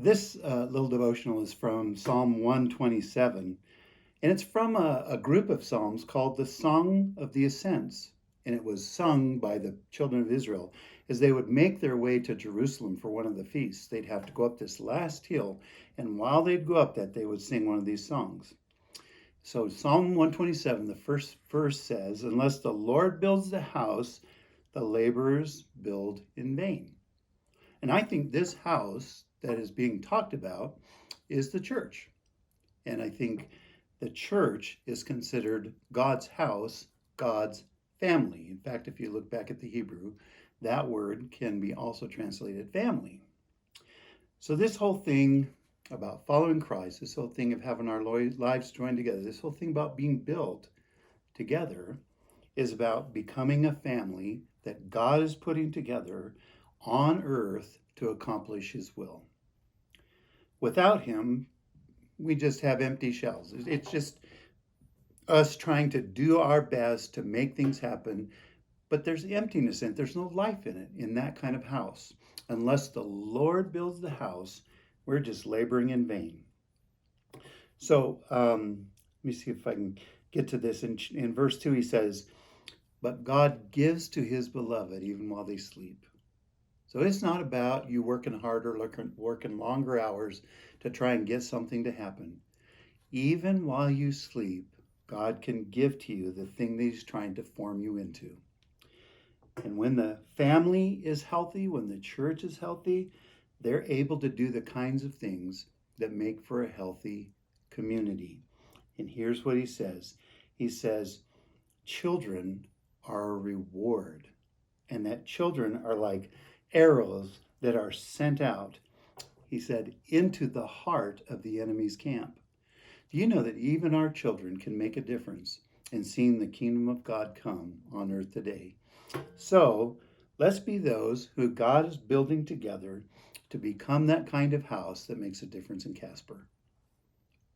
This little devotional is from Psalm 127, and it's from a group of psalms called the Song of the Ascents. And it was sung by the children of Israel as they would make their way to Jerusalem for one of the feasts. They'd have to go up this last hill, and while they'd go up that, they would sing one of these songs. So Psalm 127, the first verse says, "Unless the Lord builds the house, the laborers build in vain." And I think this house that is being talked about is the church. And I think the church is considered God's house, God's family. In fact, if you look back at the Hebrew, that word can be also translated family. So this whole thing about following Christ, this whole thing of having our lives joined together, this whole thing about being built together is about becoming a family that God is putting together on earth to accomplish his will. Without him, we just have empty shells. It's just us trying to do our best to make things happen, but there's emptiness in it. There's no life in it, in that kind of house. Unless the Lord builds the house, we're just laboring in vain. So let me see if I can get to this. In verse 2, he says, "But God gives to his beloved even while they sleep." So it's not about you working harder, working longer hours to try and get something to happen. Even while you sleep, God can give to you the thing that he's trying to form you into. And when the family is healthy, when the church is healthy, they're able to do the kinds of things that make for a healthy community. And here's what he says. He says, children are a reward, and that children are like arrows that are sent out, he said, into the heart of the enemy's camp. Do you know that even our children can make a difference in seeing the kingdom of God come on earth today? So let's be those who God is building together to become that kind of house that makes a difference in Casper.